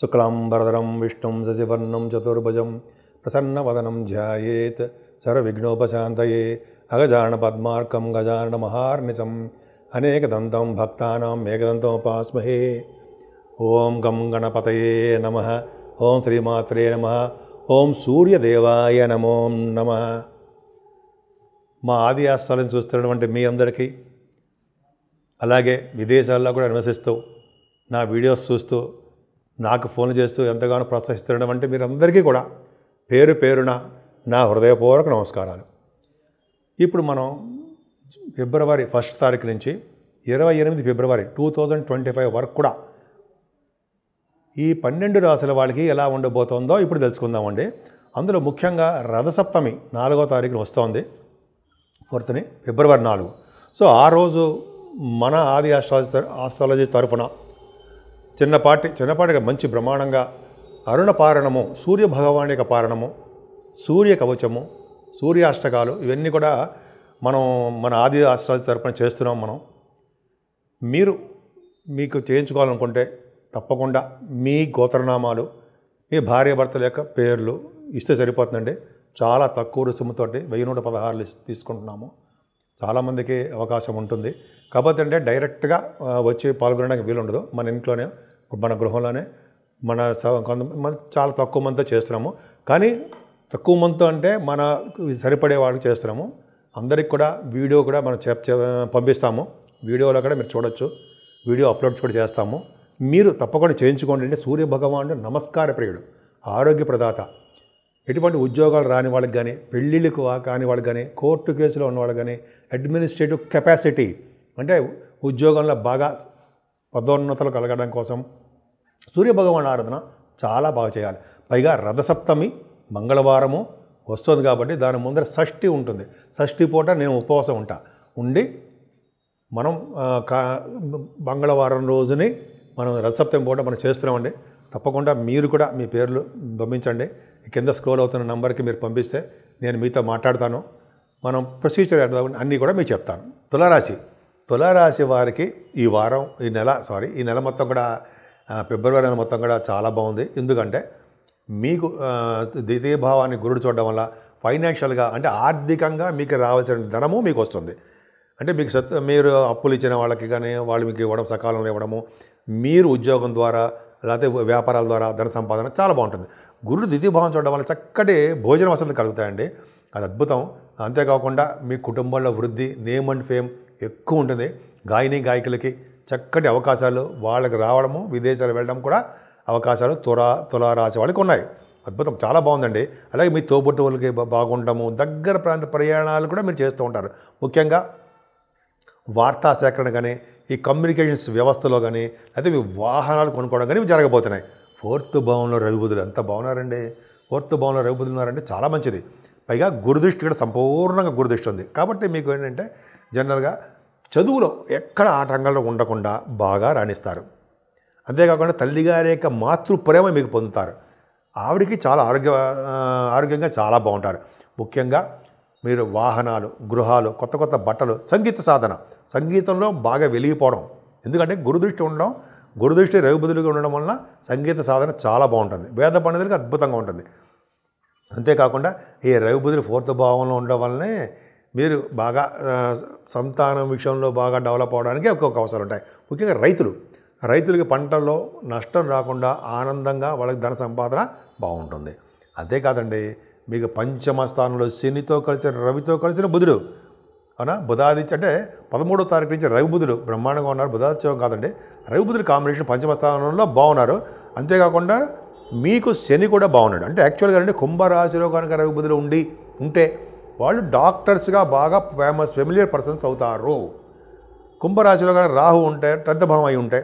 శుక్లాంబరధరం విష్ణుం శశివర్ణం చతుర్భుజం ప్రసన్నవదనం ధ్యాయేత్ సర్వవిఘ్నోపశాంతయే అగజానపద్మార్కం గజాననమహార్నిశం అనేకదంతం భక్తానాం ఏకదంతముపాస్మహే. ఓం గం గణపతయే నమః. ఓం శ్రీమాత్రే నమః. ఓం సూర్యదేవాయ నమో నమః. మా ఆది ఆస్థాలను చూస్తున్నటువంటి మీ అందరికీ, అలాగే విదేశాల్లో కూడా నివసిస్తూ నా వీడియోస్ చూస్తూ నాకు ఫోన్ చేస్తూ ఎంతగానో ప్రోత్సహిస్తున్నటువంటి మీరందరికీ కూడా పేరు పేరున నా హృదయపూర్వక నమస్కారాలు. ఇప్పుడు మనం ఫిబ్రవరి 1 తారీఖు నుంచి 28 ఫిబ్రవరి 2025 వరకు కూడా ఈ 12 రాశుల వాళ్ళకి ఎలా ఉండబోతోందో ఇప్పుడు తెలుసుకుందామండి. అందులో ముఖ్యంగా రథసప్తమి 4వ తారీఖున వస్తోంది, 4th ఫిబ్రవరి 4. సో ఆ రోజు మన ఆది ఆస్ట్రాలజీ తరఫున చిన్నపాటిగా మంచి బ్రహ్మాండంగా అరుణ పారణము, సూర్య భగవాని యొక్క పారణము, సూర్య కవచము, సూర్యాష్టకాలు ఇవన్నీ కూడా మనం మన ఆది ఆస్ట్రాలజీ తరఫున చేస్తున్నాం. మీకు చేయించుకోవాలనుకుంటే తప్పకుండా మీ గోత్రనామాలు, మీ భార్యాభర్తల యొక్క పేర్లు ఇస్తే సరిపోతుందండి. చాలా తక్కువ రుసుముతోటి 1116 తీసుకుంటున్నాము. చాలామందికి అవకాశం ఉంటుంది. కాకపోతే అంటే డైరెక్ట్గా వచ్చి పాల్గొనడానికి వీలుండదు. మన ఇంట్లోనే, మన గృహంలోనే చాలా తక్కువ మందితో చేస్తున్నాము. కానీ తక్కువ మందితో అంటే మన సరిపడే వాళ్ళకి చేస్తున్నాము. అందరికి కూడా వీడియో కూడా మనం పంపిస్తాము. వీడియోలో కూడా మీరు చూడొచ్చు, వీడియో అప్లోడ్ కూడా చేస్తాము. మీరు తప్పకుండా చేయించుకోండి. అంటే సూర్య భగవానుడు నమస్కార ప్రియుడు, ఆరోగ్య ప్రదాత. ఎటువంటి ఉద్యోగాలు రాని వాళ్ళకి కానీ, పెళ్ళిళ్ళకు కాని వాళ్ళకి కానీ, కోర్టు కేసులో ఉన్న వాళ్ళకి కానీ, అడ్మినిస్ట్రేటివ్ కెపాసిటీ అంటే ఉద్యోగంలో బాగా పదోన్నతులు కలగడం కోసం సూర్యభగవాన్ ఆరాధన చాలా బాగా చేయాలి. పైగా రథసప్తమి మంగళవారము వస్తుంది కాబట్టి దాని ముందర షష్ఠి ఉంటుంది. షష్ఠి పూట నేను ఉపవాసం ఉండి మనం మంగళవారం రోజుని మనం రథసప్తమి పూట మనం చేస్తున్నామండి. తప్పకుండా మీరు కూడా మీ పేర్లు పంపించండి. కింద స్క్రోల్ అవుతున్న నెంబర్కి మీరు పంపిస్తే నేను మీతో మాట్లాడతాను. మనం ప్రొసీజర్ అన్నీ కూడా మీకు చెప్తాను. తులారాశి వారికి ఈ నెల మొత్తం కూడా ఫిబ్రవరి నెల మొత్తం కూడా చాలా బాగుంది. ఎందుకంటే మీకు ద్వితీయ భావాన్ని గురుడు చూడడం వల్ల ఫైనాన్షియల్గా అంటే ఆర్థికంగా మీకు రావాల్సిన ధనము మీకు వస్తుంది. అంటే మీరు అప్పులు ఇచ్చిన వాళ్ళకి కానీ వాళ్ళు మీకు ఇవ్వడం, సకాలంలో ఇవ్వడము, మీరు ఉద్యోగం ద్వారా లేకపోతే వ్యాపారాల ద్వారా ధన సంపాదన చాలా బాగుంటుంది. గురుడు ద్వితీయ భావం చూడడం వల్ల చక్కటి భోజన వసతులు కలుగుతాయండి. అది అద్భుతం. అంతేకాకుండా మీ కుటుంబంలో వృద్ధి, నేమ్ అండ్ ఫేమ్ ఎక్కువ ఉంటుంది. గాయకులకి చక్కటి అవకాశాలు వాళ్ళకి రావడము, విదేశాలు వెళ్ళడం కూడా అవకాశాలు తులారాశి వాళ్ళకి ఉన్నాయి. అద్భుతం, చాలా బాగుందండి. అలాగే మీ తోబుట్టు వాళ్ళకి బాగుండము, దగ్గర ప్రాంత ప్రయాణాలు కూడా మీరు చేస్తూ ఉంటారు. ముఖ్యంగా వార్తా సేకరణ కానీ, ఈ కమ్యూనికేషన్స్ వ్యవస్థలో కానీ, లేకపోతే మీ వాహనాలు కొనుక్కోవడం కానీ ఇవి జరగబోతున్నాయి. 4th భావంలో రవిబుధులు ఎంత బాగున్నారండి. 4th భావంలో రవిబుధులు ఉన్నారంటే చాలా మంచిది. పైగా గురుదృష్టి కూడా సంపూర్ణంగా గురుదృష్టి ఉంది. కాబట్టి మీకు ఏంటంటే జనరల్గా చదువులో ఎక్కడ ఆటంకాలు ఉండకుండా బాగా రాణిస్తారు. అంతేకాకుండా తల్లిగారి యొక్క మాతృప్రేమ మీకు పొందుతారు. ఆవిడికి చాలా ఆరోగ్యంగా చాలా బాగుంటారు. ముఖ్యంగా మీరు వాహనాలు, గృహాలు, కొత్త బట్టలు, సంగీత సాధన, సంగీతంలో బాగా వెలిగిపోవడం. ఎందుకంటే గురుదృష్టి రవిబుధులుగా ఉండడం వలన సంగీత సాధన చాలా బాగుంటుంది. వేద పండితులకి అద్భుతంగా ఉంటుంది. అంతేకాకుండా ఈ రవిబుధులు 4th భావంలో ఉండడం వల్లనే మీరు బాగా సంతానం విషయంలో బాగా డెవలప్ అవడానికి ఒక్కొక్క అవసరాలు ఉంటాయి. ముఖ్యంగా రైతులకి పంటల్లో నష్టం రాకుండా ఆనందంగా వాళ్ళకి ధన సంపాదన బాగుంటుంది. అంతేకాదండి, మీకు పంచమ స్థానంలో శనితో రవితో కలిసిన బుధుడు అవునా, బుధాదిత్య అంటే 13వ తారీఖు నుంచి రవిబుధుడు బ్రహ్మాండంగా ఉన్నారు. బుధాదిత్యం కాదండి, రవిబుధుడు కాంబినేషన్ పంచమ స్థానంలో బాగున్నారు. అంతేకాకుండా మీకు శని కూడా బాగున్నాడు. అంటే యాక్చువల్గా అంటే కుంభరాశిలో కనుక రవిబుధులు ఉంటే వాళ్ళు డాక్టర్స్గా బాగా ఫెమిలియర్ పర్సన్స్ అవుతారు. కుంభరాశిలో కనుక రాహు ఉంటే 10th భావం అయి ఉంటే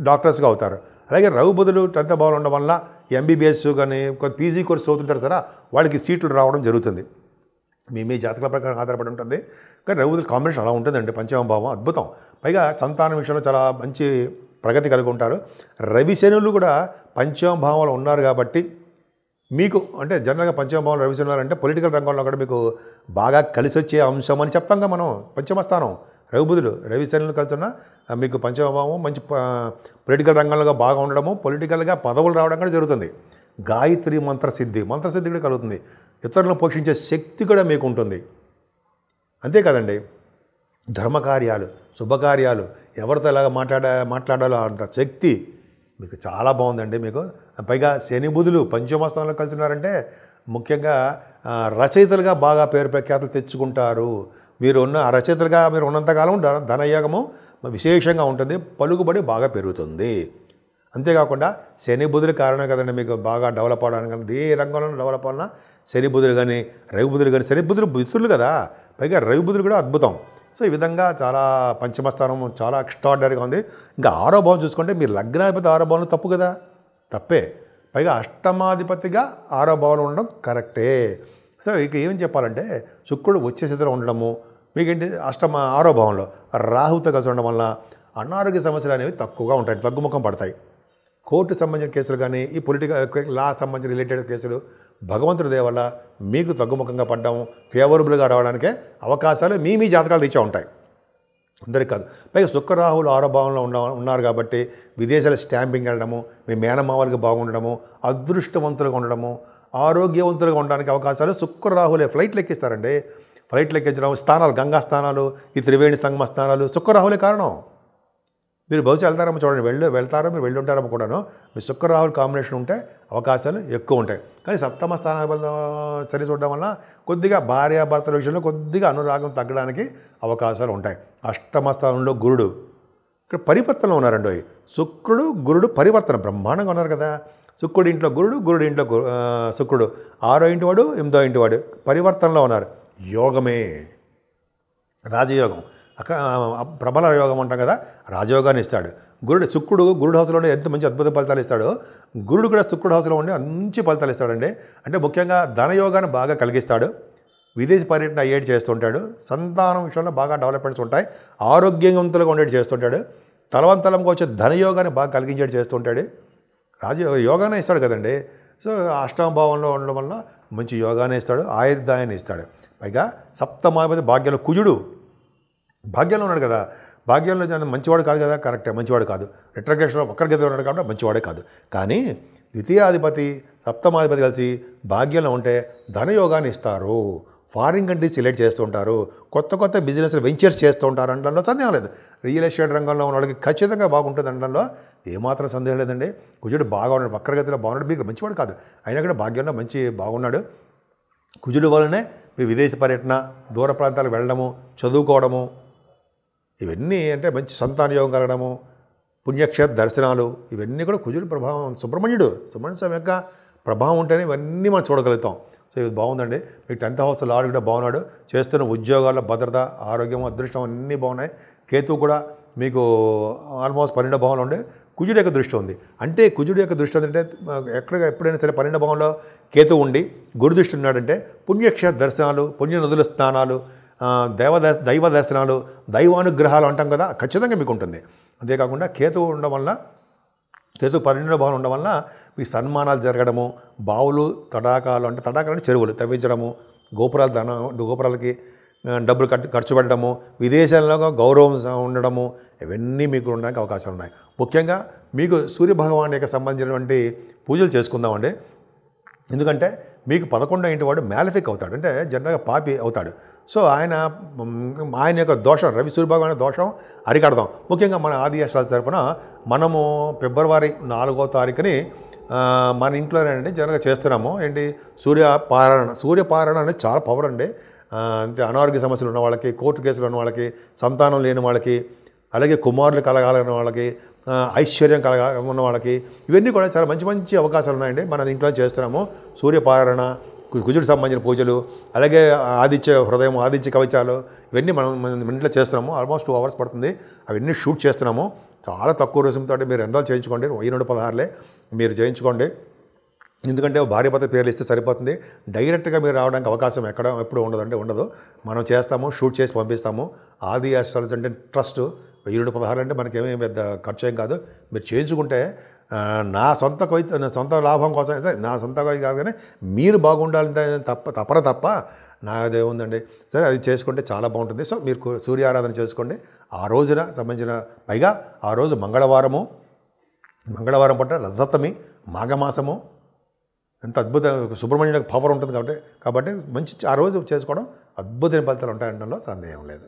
డాక్టర్స్గా అవుతారు. అలాగే రవిబుధులు 10th భావం ఉండడం వల్ల ఎంబీబీఎస్ కానీ పీజీ కోర్స్ చదువుతుంటారు సరే, వాళ్ళకి సీట్లు రావడం జరుగుతుంది. మీ జాతకాల ప్రకారం ఆధారపడి ఉంటుంది. కానీ రవిబుధుల కాంబినేషన్ అలా ఉంటుందండి. పంచమ భావం అద్భుతం. పైగా సంతానం విషయంలో చాలా మంచి ప్రగతి కలిగి ఉంటారు. రవి శనులు కూడా పంచమ భావంలో ఉన్నారు కాబట్టి మీకు అంటే జనరల్గా పంచమభావం రవిచంద్రులు పొలిటికల్ రంగంలో కూడా మీకు బాగా కలిసి వచ్చే అంశం అని చెప్తాంగా మనం. పంచమస్థానం రవిబుధుడు రవిచంద్రులు కలిసి ఉన్న మీకు పంచమభావం మంచి పొలిటికల్ రంగంలో బాగా ఉండడము, పొలిటికల్గా పదవులు రావడం కూడా జరుగుతుంది. గాయత్రి మంత్రసిద్ధి కూడా కలుగుతుంది. ఇతరులను పోషించే శక్తి కూడా మీకు ఉంటుంది. అంతే కదండి, ధర్మకార్యాలు శుభకార్యాలు ఎవరితో ఎలాగ మాట్లాడాలో అంత శక్తి మీకు చాలా బాగుందండి. మీకు పైగా శని బుధులు పంచమస్థానంలో కలిసి ఉన్నారంటే ముఖ్యంగా రచయితలుగా బాగా పేరు ప్రఖ్యాతులు తెచ్చుకుంటారు. మీరు ఉన్నంతకాలం ధనయోగము విశేషంగా ఉంటుంది, పలుకుబడి బాగా పెరుగుతుంది. అంతేకాకుండా శని బుధుల కారణం కదండి మీకు బాగా డెవలప్ అవడానికి. కానీ ఏ రంగంలో డెవలప్ అవ్వాలన్నా శని బుధులు కానీ రవి బుధులు కానీ, శని బుధులు మిత్రులు కదా, పైగా రవి బుధులు కూడా అద్భుతం. సో ఈ విధంగా చాలా పంచమస్థానం చాలా ఎక్స్ట్రాడినరీగా ఉంది. ఇంకా 6వ భావం చూసుకుంటే మీరు లగ్నాధిపతి 6వ భావంలో తప్పు కదా, తప్పే. పైగా అష్టమాధిపతిగా 6వ భావంలో ఉండడం కరెక్టే. సో ఇక ఏమని చెప్పాలంటే శుక్రుడు వచ్చే స్థితిలో ఉండడము మీకేంటి 6వ భావంలో రాహుతో కలిసి ఉండడం వల్ల అనారోగ్య సమస్యలు అనేవి తక్కువగా ఉంటాయి, తగ్గుముఖం పడతాయి. కోర్టు సంబంధించిన కేసులు కానీ ఈ పొలిటికల్ లా సంబంధించిన రిలేటెడ్ కేసులు భగవంతుడి దయ వల్ల మీకు తగ్గుముఖంగా పడ్డాము, ఫేవరబుల్గా రావడానికే అవకాశాలు మీ జాతకాలు రీచ్ ఉంటాయి. అందరికీ కాదు. పైగా శుక్రరాహులు 6వ భావంలో ఉన్నారు కాబట్టి విదేశాల స్టాంపింగ్ వెళ్ళడము, మీ మేనమావలకు బాగుండడము, అదృష్టవంతులుగా ఉండడము, ఆరోగ్యవంతులుగా ఉండడానికి అవకాశాలు శుక్రరాహులే. ఫ్లైట్లు ఎక్కిస్తారండి, ఫ్లైట్లు ఎక్కించడం, స్థానాలు గంగా స్థానాలు, ఈ త్రివేణి సంగమ స్థానాలు శుక్రరాహులే కారణం. మీరు బహుశా వెళ్తారేమో చూడండి, వెళ్తారో మీరు వెళ్ళి ఉంటారేమో కూడాను. మీ శుక్రరాహుల కాంబినేషన్ ఉంటే అవకాశాలు ఎక్కువ ఉంటాయి. కానీ సప్తమ స్థానాల్లో సరి చూడడం వల్ల కొద్దిగా భార్యాభర్తల విషయంలో కొద్దిగా అనురాగం తగ్గడానికి అవకాశాలు ఉంటాయి. అష్టమ స్థానంలో గురుడు ఇక్కడ పరివర్తనలో ఉన్నారండి. శుక్రుడు గురుడు పరివర్తన బ్రహ్మాండంగా ఉన్నారు కదా. శుక్రుడు ఇంట్లో గురుడు ఇంట్లో శుక్రుడు, 6వ ఇంటి వాడు 8వ ఇంటి వాడు పరివర్తనలో ఉన్నారు. యోగమే రాజయోగం, అక్కడ ప్రబల యోగం అంటాం కదా, రాజయోగాన్ని ఇస్తాడు. శుక్రుడు గురుడు హౌస్లో ఎంత మంచి అద్భుత ఫలితాలు ఇస్తాడో గురుడు కూడా శుక్రుడు హౌస్లో ఉండి మంచి ఫలితాలు ఇస్తాడండి. అంటే ముఖ్యంగా ధనయోగాన్ని బాగా కలిగిస్తాడు, విదేశీ పర్యటన అయ్యేటి చేస్తుంటాడు, సంతానం విషయంలో బాగా డెవలప్మెంట్స్ ఉంటాయి, ఆరోగ్యవంతులుగా ఉండేటి చేస్తుంటాడు, తలవంతలంగా వచ్చే ధనయోగాన్ని బాగా కలిగించేటి చేస్తుంటాడు. యోగానే ఇస్తాడు కదండి. సో అష్టమ భావంలో ఉండడం వల్ల మంచి యోగానే ఇస్తాడు, ఆయుర్దాయాన్ని ఇస్తాడు. పైగా సప్తమాధిపతి భాగ్యంలో కుజుడు భాగ్యంలో ఉన్నాడు కదా. భాగ్యంలో మంచివాడు కాదు కదా, కరెక్టే, మంచివాడు కాదు. రిట్రగ్రేషన్లో ఒక్కరిగదిలో ఉన్నాడు కాబట్టి మంచివాడే కాదు. కానీ ద్వితీయాధిపతి సప్తమాధిపతి కలిసి భాగ్యంలో ఉంటే ధనయోగాన్ని ఇస్తారు, ఫారిన్ కంట్రీస్ సెలెక్ట్ చేస్తూ ఉంటారు, కొత్త బిజినెస్ వెంచర్స్ చేస్తూ ఉంటారు అనడంలో సందేహం లేదు. రియల్ ఎస్టేట్ రంగంలో ఉన్న వాళ్ళకి ఖచ్చితంగా బాగుంటుంది అనడంలో ఏమాత్రం సందేహం లేదండి. కుజుడు బాగా ఉన్నాడు, వక్రగతిలో బాగున్నాడు, మీకు మంచివాడు కాదు, అయినా కూడా భాగ్యంలో మంచి బాగున్నాడు. కుజుడు వల్లనే మీ విదేశీ పర్యటన, దూర ప్రాంతాలకు వెళ్ళడము, చదువుకోవడము, ఇవన్నీ అంటే మంచి సంతాన యోగం కలగడము, పుణ్యక్షేత్ర దర్శనాలు, ఇవన్నీ కూడా కుజుడు ప్రభావం. సుబ్రహ్మణ్య స్వామి యొక్క ప్రభావం ఉంటేనే ఇవన్నీ మనం చూడగలుగుతాం. సో ఇది బాగుందండి. మీకు 10th హౌస్ లార్డ్ కూడా బాగున్నాడు, చేస్తున్న ఉద్యోగాల్లో భద్రత, ఆరోగ్యం, అదృష్టం అన్నీ బాగున్నాయి. కేతు కూడా మీకు ఆల్మోస్ట్ 12వ భావంలో ఉండే కుజుడు యొక్క దృష్టి ఉంది. అంటే కుజుడు యొక్క దృష్టి అంటే ఎప్పుడైనా సరే 12వ భావంలో కేతు ఉండి గురు దృష్టి ఉన్నాడంటే పుణ్యక్షేత్ర దర్శనాలు, పుణ్య నదుల స్నానాలు, దైవ దర్శనాలు, దైవానుగ్రహాలు అంటాం కదా, ఖచ్చితంగా మీకు ఉంటుంది. అంతేకాకుండా కేతు ఉండడం వల్ల, కేతు 12వ భావం ఉండడం వల్ల మీ సన్మానాలు జరగడము, బావులు తటాకాలు అంటే చెరువులు తవ్వించడము, గోపురాలకి డబ్బులు ఖర్చు పెట్టడము, విదేశాల్లో గౌరవం ఉండడము, ఇవన్నీ మీకు ఉండడానికి అవకాశాలు ఉన్నాయి. ముఖ్యంగా మీకు సూర్యభగవాన్ యొక్క సంబంధించినటువంటి పూజలు చేసుకుందామండి. ఎందుకంటే మీకు 11వ ఇంటి వాడు మ్యాలిఫిక్ అవుతాడు, అంటే జనరల్గా పాపి అవుతాడు. సో ఆయన యొక్క దోషం, రవి సూర్యభగవాన్ దోషం అరికడదాం. ముఖ్యంగా మన ఆది అష్టాల తరఫున మనము ఫిబ్రవరి 4వ తారీఖుని మన ఇంట్లోనే జనరల్గా చేస్తున్నాము. ఏంటి సూర్యపారణ అనేది చాలా పవర్ అండి. అంటే అనారోగ్య సమస్యలు ఉన్న వాళ్ళకి, కోర్టు కేసులు ఉన్న వాళ్ళకి, సంతానం లేని వాళ్ళకి, అలాగే కుమారులు కలగాలన్న వాళ్ళకి, ఐశ్వర్యం ఉన్న వాళ్ళకి, ఇవన్నీ కూడా చాలా మంచి అవకాశాలు ఉన్నాయండి. మన ఇంట్లో చేస్తున్నాము సూర్యపారణ, కుజుడికి సంబంధించిన పూజలు, అలాగే ఆదిత్య హృదయం, ఆదిత్య కవచాలు, ఇవన్నీ మన ఇంట్లో చేస్తున్నాము. ఆల్మోస్ట్ 2 hours పడుతుంది. అవన్నీ షూట్ చేస్తున్నాము. చాలా తక్కువ రుసుముతో మీరు ఎన్రోల్ చేయించుకోండి. 216 మీరు చేయించుకోండి. ఎందుకంటే భార్యాభర్త పేర్లు ఇస్తే సరిపోతుంది. డైరెక్ట్గా మీరు రావడానికి అవకాశం ఎప్పుడు ఉండదు. మనం చేస్తాము, షూట్ చేసి పంపిస్తాము. ఆది అస్ట్రాలజీ అంటే ట్రస్ట్ 1216 అంటే మనకేమీ పెద్ద ఖర్చు ఏం కాదు. మీరు చేయించుకుంటే నా సొంత లాభం కోసం అయితే నా సొంతగా కాదు కానీ మీరు బాగుండాలంటే తప్ప నాదేముందండి. సరే అది చేసుకుంటే చాలా బాగుంటుంది. సో మీరు సూర్య ఆరాధన చేసుకోండి. ఆ రోజున సంబంధించిన పైగా ఆ రోజు మంగళవారం పూట రజతమి మాఘమాసము ఎంత అద్భుత సుబ్రహ్మణ్యుడికి పవర్ ఉంటుంది కాబట్టి మంచి ఆ రోజు చేసుకోవడం అద్భుతమైన ఫలితాలు ఉంటాయనడంలో సందేహం లేదు.